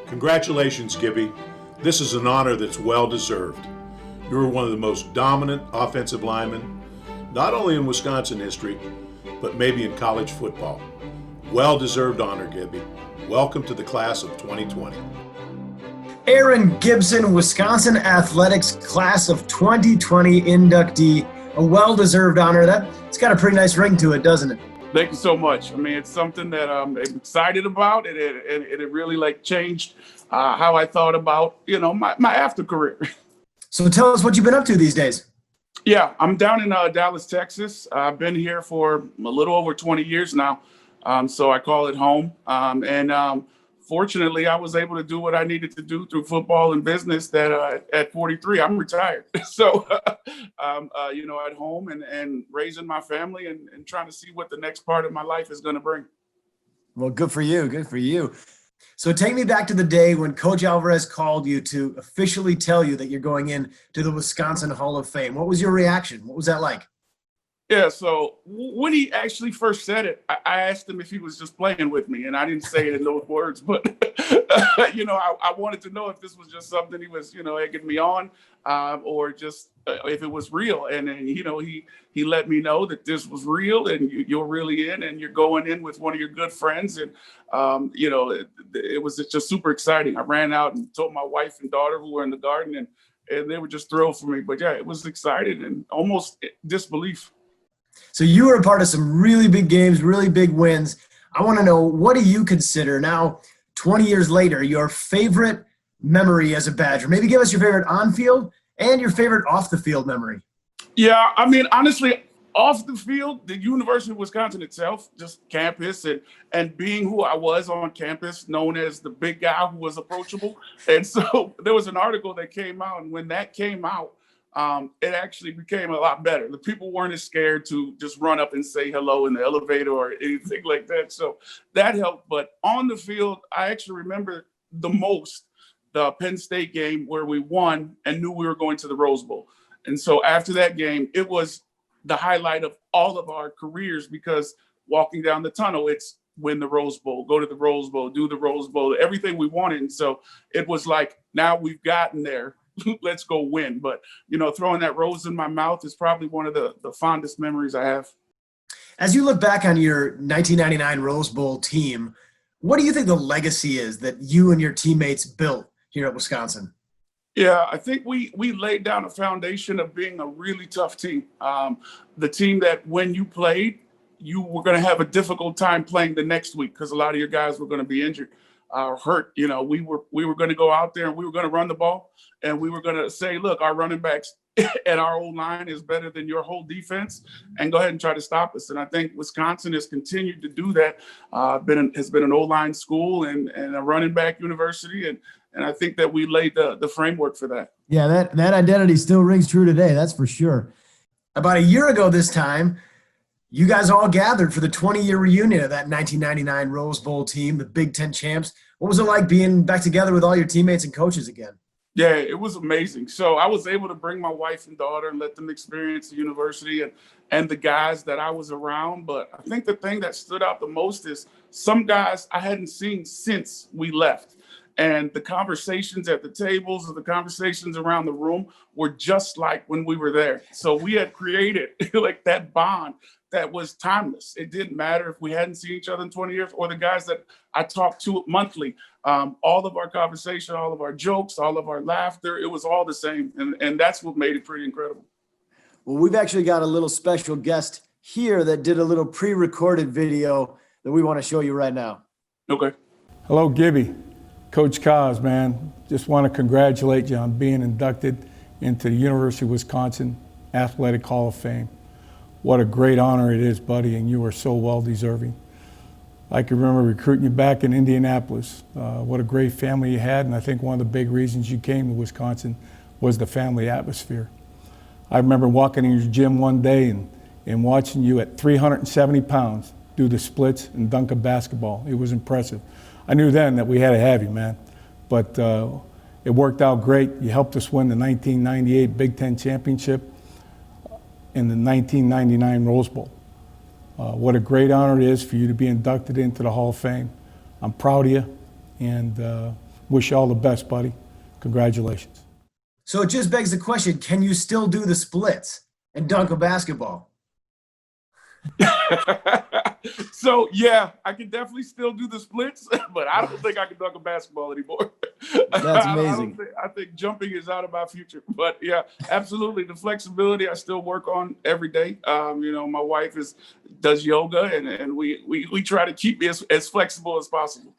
Congratulations, Gibby. This is an honor that's well deserved. You're one of the most dominant offensive linemen, not only in Wisconsin history, but maybe in college football. Well-deserved honor, Gibby. Welcome to the class of 2020. Aaron Gibson, Wisconsin Athletics Class of 2020 inductee. A well-deserved honor. It's got a pretty nice ring to it, doesn't it? Thank you so much. I mean, it's something that I'm excited about, and it really changed how I thought about, my after career. So tell us what you've been up to these days. Yeah, I'm down in Dallas, Texas. I've been here for a little over 20 years now, so I call it home. Fortunately, I was able to do what I needed to do through football and business that at 43, I'm retired. So, at home and raising my family and trying to see what the next part of my life is going to bring. Well, good for you. Good for you. So take me back to the day when Coach Alvarez called you to officially tell you that you're going in to the Wisconsin Hall of Fame. What was your reaction? What was that like? Yeah, so when he actually first said it, I asked him if he was just playing with me, and I didn't say it in those words, but, I wanted to know if this was just something he was, egging me on, or just if it was real. And then, he let me know that this was real, and you're really in, and you're going in with one of your good friends. And, it was just super exciting. I ran out and told my wife and daughter who were in the garden, and they were just thrilled for me. But, yeah, it was exciting and almost disbelief. So you were a part of some really big games, really big wins. I want to know, what do you consider now, 20 years later, your favorite memory as a Badger? Maybe give us your favorite on-field and your favorite off-the-field memory. Yeah, I mean, honestly, off the field, the University of Wisconsin itself, just campus and being who I was on campus, known as the big guy who was approachable. And so there was an article that came out, and when that came out, it actually became a lot better. The people weren't as scared to just run up and say hello in the elevator or anything like that. So that helped. But on the field, I actually remember the most the Penn State game where we won and knew we were going to the Rose Bowl. And so after that game, it was the highlight of all of our careers, because walking down the tunnel, it's win the Rose Bowl, go to the Rose Bowl, do the Rose Bowl, everything we wanted. And so it was like, now we've gotten there. Let's go win. But, throwing that rose in my mouth is probably one of the fondest memories I have. As you look back on your 1999 Rose Bowl team, what do you think the legacy is that you and your teammates built here at Wisconsin? Yeah, I think we laid down a foundation of being a really tough team. The team that when you played, you were going to have a difficult time playing the next week because a lot of your guys were going to be injured or hurt. We were going to go out there and we were going to run the ball, and we were going to say, look, our running backs and our O-line is better than your whole defense, and go ahead and try to stop us. And I think Wisconsin has continued to do that. Has been an O-line school and a running back university, and I think that we laid the framework for that. Yeah, that identity still rings true today. That's for sure. About a year ago this time, you guys all gathered for the 20-year reunion of that 1999 Rose Bowl team, the Big Ten champs. What was it like being back together with all your teammates and coaches again? Yeah, it was amazing. So I was able to bring my wife and daughter and let them experience the university and the guys that I was around. But I think the thing that stood out the most is some guys I hadn't seen since we left. And the conversations at the tables or the conversations around the room were just like when we were there. So we had created like that bond that was timeless. It didn't matter if we hadn't seen each other in 20 years or the guys that I talked to monthly. All of our conversation, all of our jokes, all of our laughter, it was all the same. And that's what made it pretty incredible. Well, we've actually got a little special guest here that did a little pre-recorded video that we want to show you right now. Okay. Hello, Gibby. Coach Kaz, man, just want to congratulate you on being inducted into the University of Wisconsin Athletic Hall of Fame. What a great honor it is, buddy, and you are so well deserving. I can remember recruiting you back in Indianapolis. What a great family you had, and I think one of the big reasons you came to Wisconsin was the family atmosphere. I remember walking in your gym one day and watching you at 370 pounds do the splits and dunk a basketball. It was impressive. I knew then that we had to have you, man, but it worked out great. You helped us win the 1998 Big Ten championship and the 1999 Rose Bowl. What a great honor it is for you to be inducted into the Hall of Fame. I'm proud of you, and Wish you all the best, buddy. Congratulations. So it just begs the question, can you still do the splits and dunk a basketball? So yeah, I can definitely still do the splits, but I don't think I can dunk a basketball anymore. That's amazing. I think jumping is out of my future. But yeah, absolutely, the flexibility I still work on every day. My wife does yoga, and we try to keep me as flexible as possible.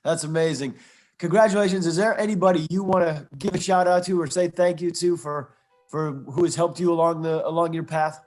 That's amazing. Congratulations. Is there anybody you want to give a shout out to or say thank you to for who has helped you along your path?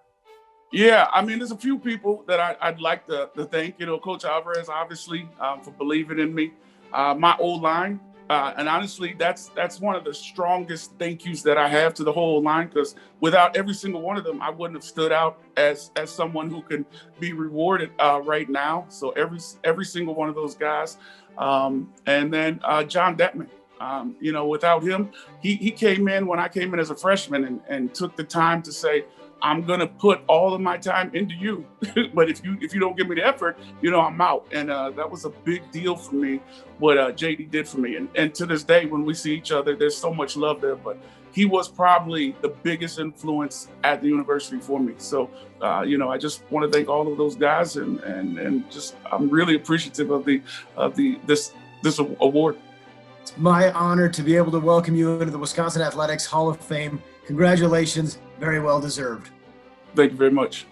Yeah, I mean, there's a few people that I'd like to thank. Coach Alvarez, obviously, for believing in me. My O-line, and honestly, that's one of the strongest thank yous that I have to the whole line, because without every single one of them, I wouldn't have stood out as someone who can be rewarded right now. So every single one of those guys, and then John Detman. Without him, he came in when I came in as a freshman and took the time to say, I'm gonna put all of my time into you, but if you don't give me the effort, I'm out. And that was a big deal for me, what JD did for me. And to this day, when we see each other, there's so much love there. But he was probably the biggest influence at the university for me. So, I just want to thank all of those guys, and just I'm really appreciative of this award. It's my honor to be able to welcome you into the Wisconsin Athletics Hall of Fame. Congratulations, very well deserved. Thank you very much.